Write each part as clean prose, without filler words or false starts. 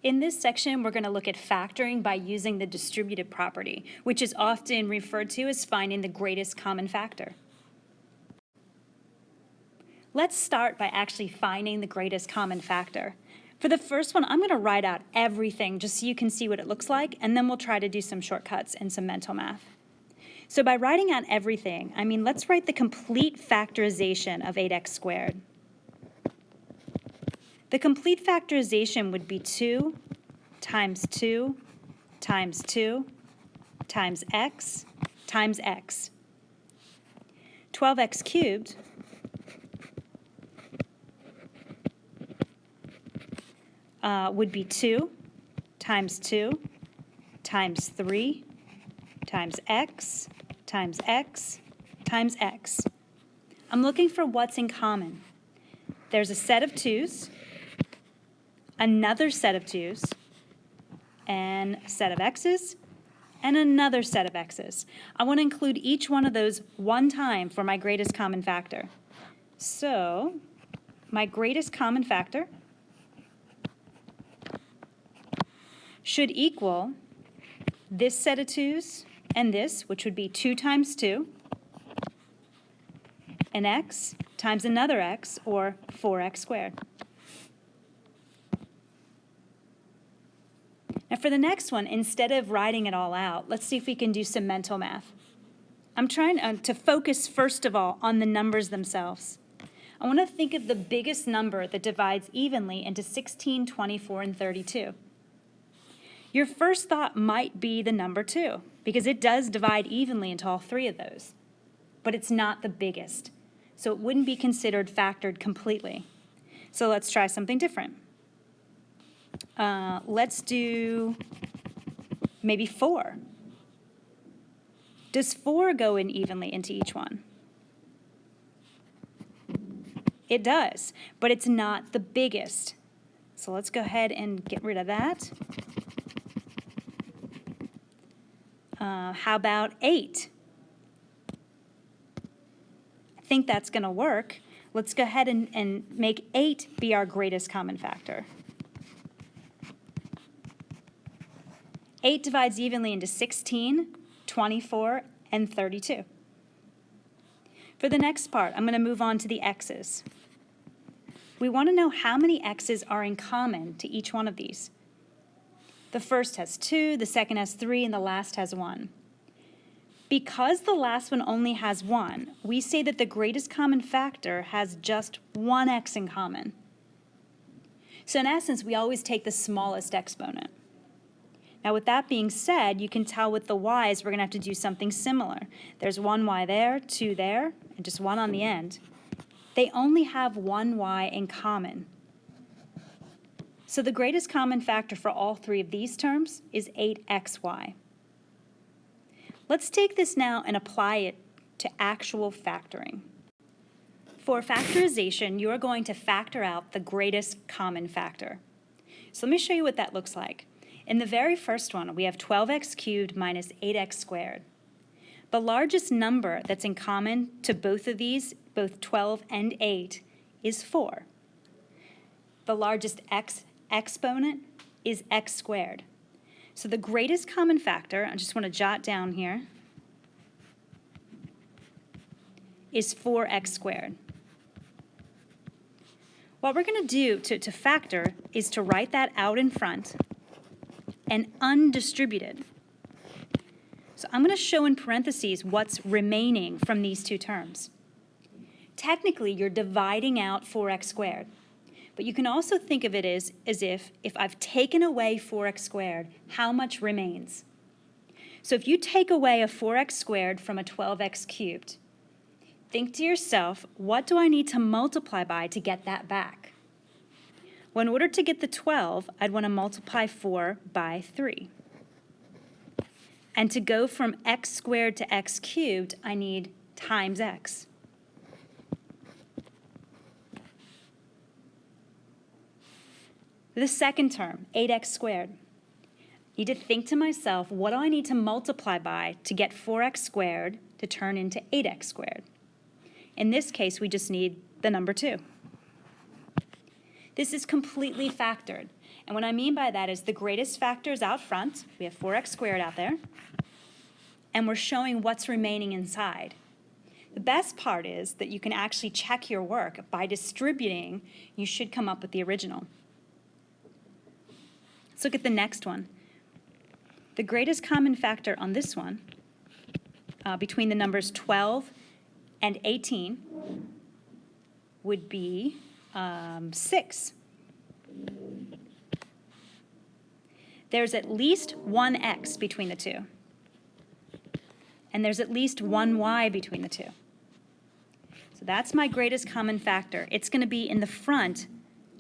In this section, we're going to look at factoring by using the distributive property, which is often referred to as finding the greatest common factor. Let's start by actually finding the greatest common factor. For the first one, I'm going to write out everything just so you can see what it looks like, and then we'll try to do some shortcuts and some mental math. So by writing out everything, I mean let's write the complete factorization of 8x squared. The complete factorization would be 2 times 2 times 2 times x times x. 12x cubed would be 2 times 2 times 3 times x times x times x. I'm looking for what's in common. There's a set of 2's, another set of 2's, and a set of x's, and another set of x's. I want to include each one of those one time for my greatest common factor. So my greatest common factor should equal this set of 2's and this, which would be 2 times 2, an x times another x, or 4x squared. Now for the next one, instead of writing it all out, let's see if we can do some mental math. I'm trying to focus first of all on the numbers themselves. I want to think of the biggest number that divides evenly into 16, 24, and 32. Your first thought might be the number 2, because it does divide evenly into all three of those, but it's not the biggest, so it wouldn't be considered factored completely. So let's try something different. Let's do maybe 4. Does 4 go in evenly into each one? It does, but it's not the biggest. So let's go ahead and get rid of that. How about 8? I think that's going to work. Let's go ahead and make 8 be our greatest common factor. 8 divides evenly into 16, 24, and 32. For the next part, I'm going to move on to the x's. We want to know how many x's are in common to each one of these. The first has 2, the second has 3, and the last has 1. Because the last one only has 1, we say that the greatest common factor has just one x in common. So in essence, we always take the smallest exponent. Now with that being said, you can tell with the y's we're going to have to do something similar. There's 1 y there, 2 there, and just 1 on the end. They only have 1 y in common. So the greatest common factor for all three of these terms is 8xy. Let's take this now and apply it to actual factoring. For factorization, you are going to factor out the greatest common factor. So let me show you what that looks like. In the very first one, we have 12x cubed minus 8x squared. The largest number that's in common to both of these, both 12 and 8, is 4. The largest exponent is x squared. So the greatest common factor, I just want to jot down here, is 4x squared. What we're going to do to factor is to write that out in front and undistributed. So I'm going to show in parentheses what's remaining from these two terms. Technically, you're dividing out 4x squared. But you can also think of it as if I've taken away 4x squared, how much remains? So if you take away a 4x squared from a 12x cubed, think to yourself, what do I need to multiply by to get that back? Well, in order to get the 12, I'd want to multiply 4 by 3. And to go from x squared to x cubed, I need times x. The second term, 8x squared. I need to think to myself, what do I need to multiply by to get 4x squared to turn into 8x squared? In this case, we just need the number 2. This is completely factored. And what I mean by that is the greatest factor is out front. We have 4x squared out there. And we're showing what's remaining inside. The best part is that you can actually check your work. By distributing, you should come up with the original. Let's look at the next one. The greatest common factor on this one, between the numbers 12 and 18, would be 6. There's at least one x between the two. And there's at least one y between the two. So that's my greatest common factor. It's going to be in the front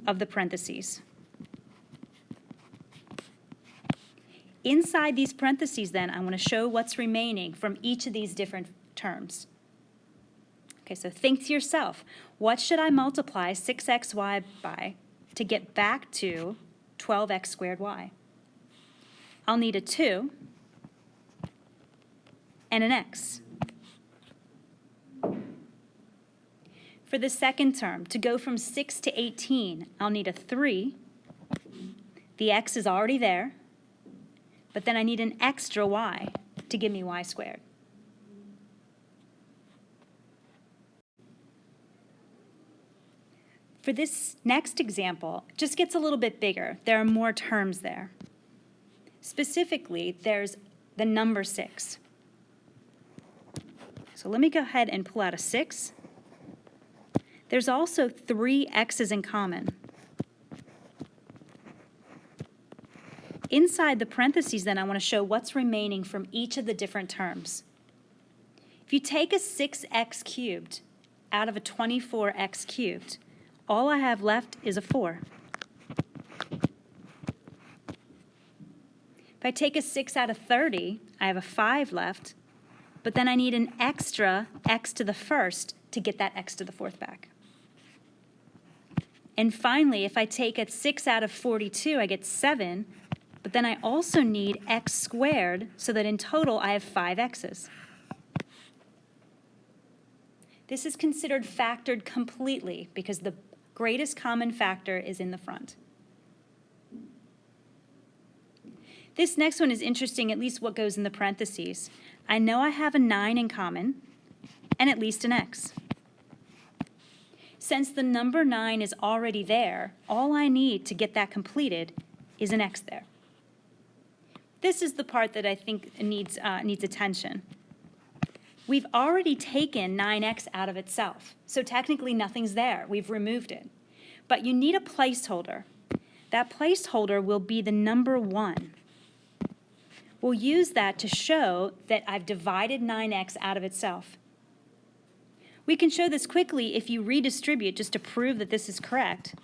of the parentheses. Inside these parentheses, then, I want to show what's remaining from each of these different terms. Okay, so think to yourself, what should I multiply 6xy by to get back to 12x squared y? I'll need a 2 and an x. For the second term, to go from 6 to 18, I'll need a 3. The x is already there, but then I need an extra y to give me y squared. For this next example, it just gets a little bit bigger. There are more terms there. Specifically, there's the number 6. So let me go ahead and pull out a 6. There's also 3 x's in common. Inside the parentheses, then, I want to show what's remaining from each of the different terms. If you take a 6x cubed out of a 24x cubed, all I have left is a 4. If I take a 6 out of 30, I have a 5 left, but then I need an extra x to the first to get that x to the fourth back. And finally, if I take a 6 out of 42, I get 7, but then I also need x squared so that in total I have 5 x's. This is considered factored completely because the greatest common factor is in the front. This next one is interesting, at least what goes in the parentheses. I know I have a 9 in common and at least an x. Since the number 9 is already there, all I need to get that completed is an x there. This is the part that I think needs attention. We've already taken 9x out of itself, so technically nothing's there. We've removed it. But you need a placeholder. That placeholder will be the number 1. We'll use that to show that I've divided 9x out of itself. We can show this quickly if you redistribute just to prove that this is correct.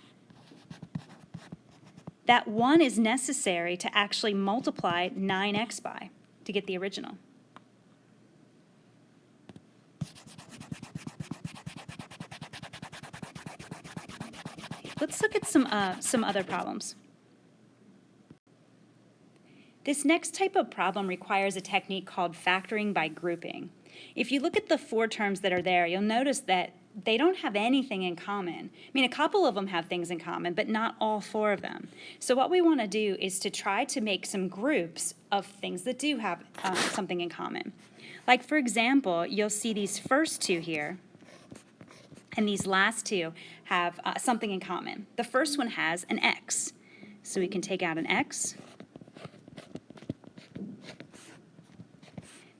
That 1 is necessary to actually multiply 9x by to get the original. Let's look at some other problems. This next type of problem requires a technique called factoring by grouping. If you look at the 4 terms that are there, you'll notice that they don't have anything in common. I mean, a couple of them have things in common, but not all 4 of them. So what we want to do is to try to make some groups of things that do have something in common. Like, for example, you'll see these first 2 here, and these last 2 have something in common. The first one has an x, so we can take out an x.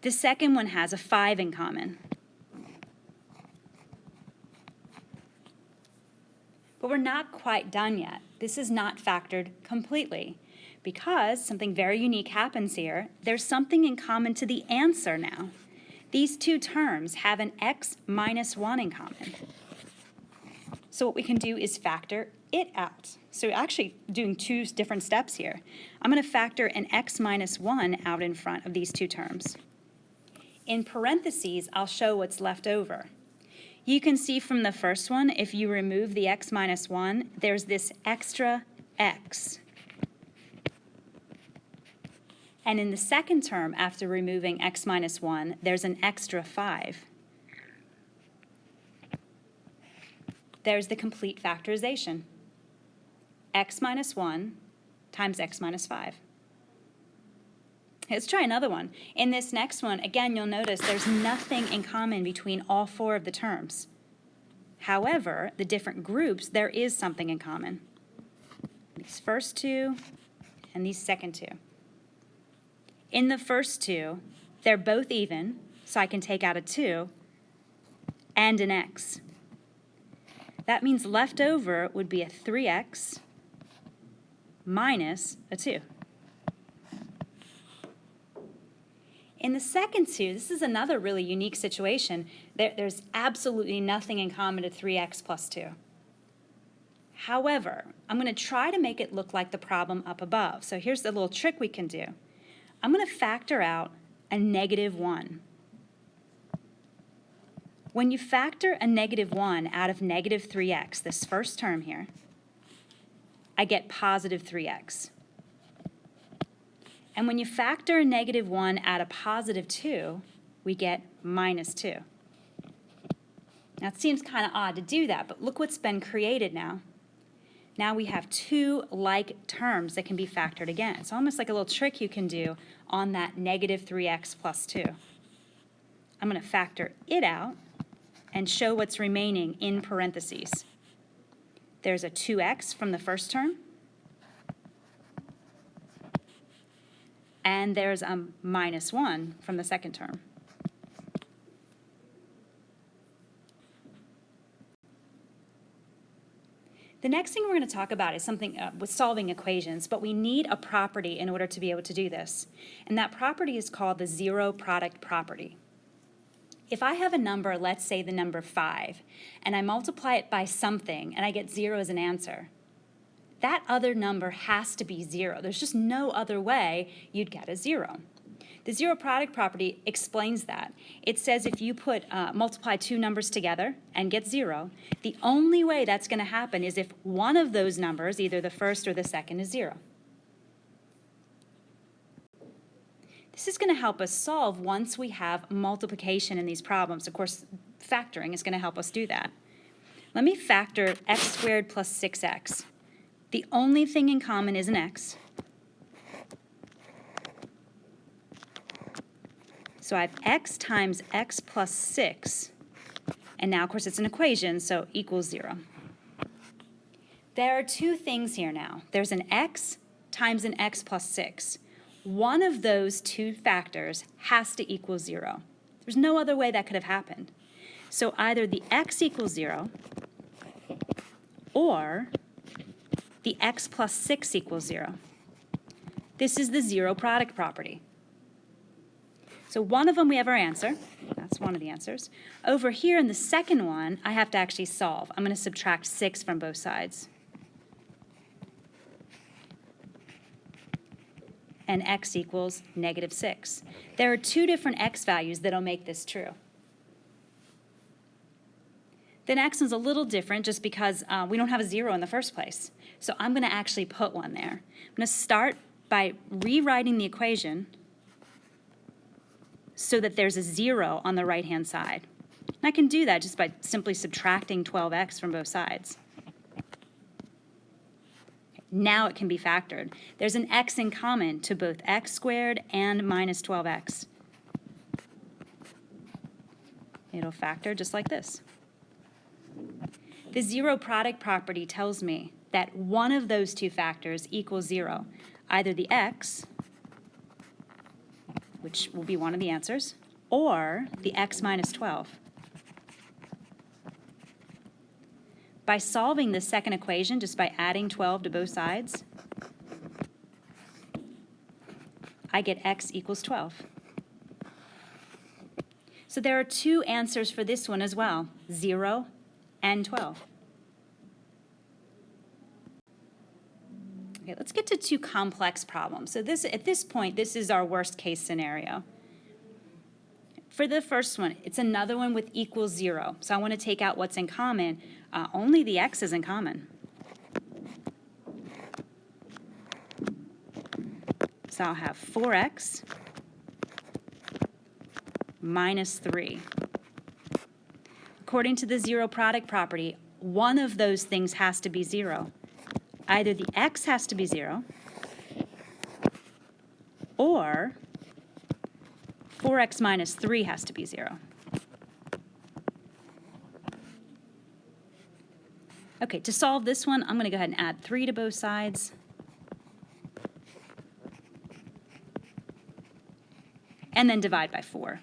The second one has a 5 in common. But we're not quite done yet. This is not factored completely because something very unique happens here. There's something in common to the answer now. These 2 terms have an x minus 1 in common. So what we can do is factor it out. So we're actually doing 2 different steps here. I'm going to factor an x minus 1 out in front of these 2 terms. In parentheses, I'll show what's left over. You can see from the first one, if you remove the x minus 1, there's this extra x. And in the second term, after removing x minus 1, there's an extra 5. There's the complete factorization. x minus 1 times x minus 5. Let's try another one. In this next one, again, you'll notice there's nothing in common between all four of the terms. However, the different groups, there is something in common. These first two and these second two. In the first two, they're both even, so I can take out a 2 and an x. That means left over would be a 3x minus a 2. In the second two, this is another really unique situation. There's absolutely nothing in common to 3x plus 2. However, I'm going to try to make it look like the problem up above. So here's the little trick we can do. I'm going to factor out a negative 1. When you factor a negative 1 out of negative 3x, this first term here, I get positive 3x. And when you factor a negative 1 out of positive 2, we get minus 2. Now, it seems kind of odd to do that, but look what's been created now. Now we have two like terms that can be factored again. It's almost like a little trick you can do on that negative 3x plus 2. I'm going to factor it out and show what's remaining in parentheses. There's a 2x from the first term, and there's a minus 1 from the second term. The next thing we're going to talk about is something with solving equations, but we need a property in order to be able to do this. And that property is called the zero product property. If I have a number, let's say the number 5, and I multiply it by something, and I get 0 as an answer, that other number has to be 0. There's just no other way you'd get a 0. The zero product property explains that. It says if you multiply two numbers together and get 0, the only way that's going to happen is if one of those numbers, either the first or the second, is 0. This is going to help us solve once we have multiplication in these problems. Of course, factoring is going to help us do that. Let me factor x squared plus 6x. The only thing in common is an x. So I have x times x plus 6, and now, of course, it's an equation, so equals 0. There are two things here now. There's an x times an x plus 6. One of those two factors has to equal 0. There's no other way that could have happened. So either the x equals 0, or the x plus 6 equals 0. This is the zero product property. So one of them we have our answer. That's one of the answers. Over here in the second one, I have to actually solve. I'm going to subtract 6 from both sides. And x equals negative 6. There are two different x values that'll make this true. The next one's a little different just because we don't have a 0 in the first place. So I'm going to actually put one there. I'm going to start by rewriting the equation so that there's a 0 on the right-hand side. And I can do that just by simply subtracting 12x from both sides. Now it can be factored. There's an x in common to both x squared and minus 12x. It'll factor just like this. The zero product property tells me that one of those two factors equals 0, either the x, which will be one of the answers, or the x minus 12. By solving the second equation, just by adding 12 to both sides, I get x equals 12. So there are two answers for this one as well, 0 and 12. Okay, let's get to two complex problems. So at this point, this is our worst case scenario. For the first one, it's another one with equals 0. So I want to take out what's in common. Only the x is in common. So I'll have 4x minus 3. According to the zero product property, one of those things has to be 0. either the x has to be 0, or 4x minus 3 has to be 0. Okay, to solve this one, I'm going to go ahead and add 3 to both sides. And then divide by 4.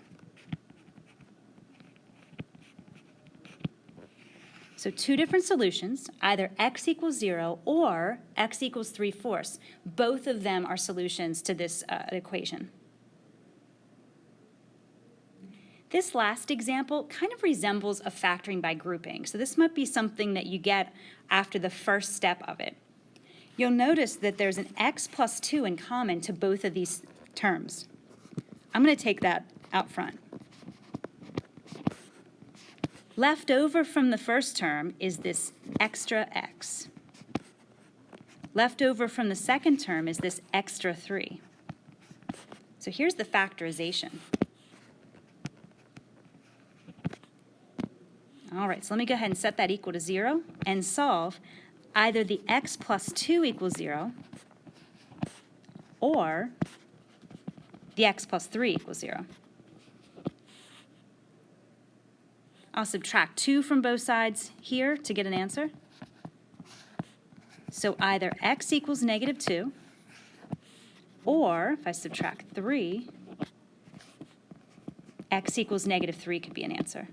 So two different solutions, either x equals 0 or x equals 3/4. Both of them are solutions to this equation. This last example kind of resembles a factoring by grouping. So this might be something that you get after the first step of it. You'll notice that there's an x plus 2 in common to both of these terms. I'm going to take that out front. Left over from the first term is this extra x. Left over from the second term is this extra 3. So here's the factorization. All right, so let me go ahead and set that equal to 0 and solve either the x plus 2 equals 0 or the x plus 3 equals 0. I'll subtract 2 from both sides here to get an answer. So either x equals -2, or if I subtract 3, x equals -3 could be an answer.